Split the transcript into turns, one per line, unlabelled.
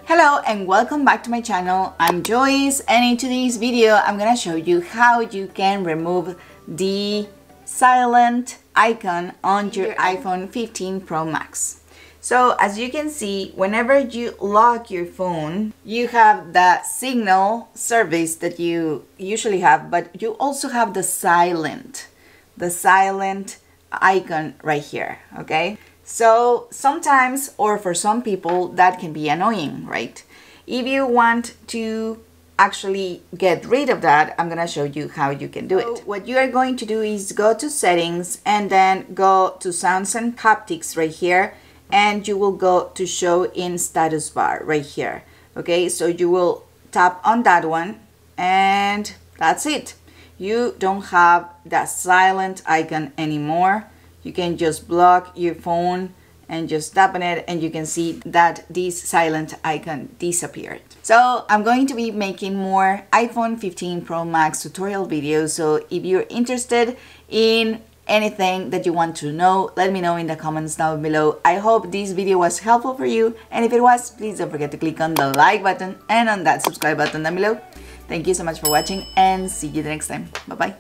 Hello and welcome back to my channel. I'm Joyce, and in today's video I'm gonna show you how you can remove the silent icon on your iPhone 15 Pro Max. So as you can see, whenever you lock your phone, you have the signal service that you usually have, but you also have the silent icon right here, okay? So sometimes, or for some people, that can be annoying, right? If you want to actually get rid of that, I'm gonna show you how you can do it. What you are going to do is go to settings and then go to sounds and haptics right here, and you will go to show in status bar right here. Okay, so you will tap on that one and that's it. You don't have that silent icon anymore. You can just block your phone and just tap on it, and you can see that this silent icon disappeared. So I'm going to be making more iPhone 15 Pro Max tutorial videos. So if you're interested in anything that you want to know, let me know in the comments down below. I hope this video was helpful for you, and if it was, please don't forget to click on the like button and on that subscribe button down below. Thank you so much for watching, and see you the next time. Bye bye.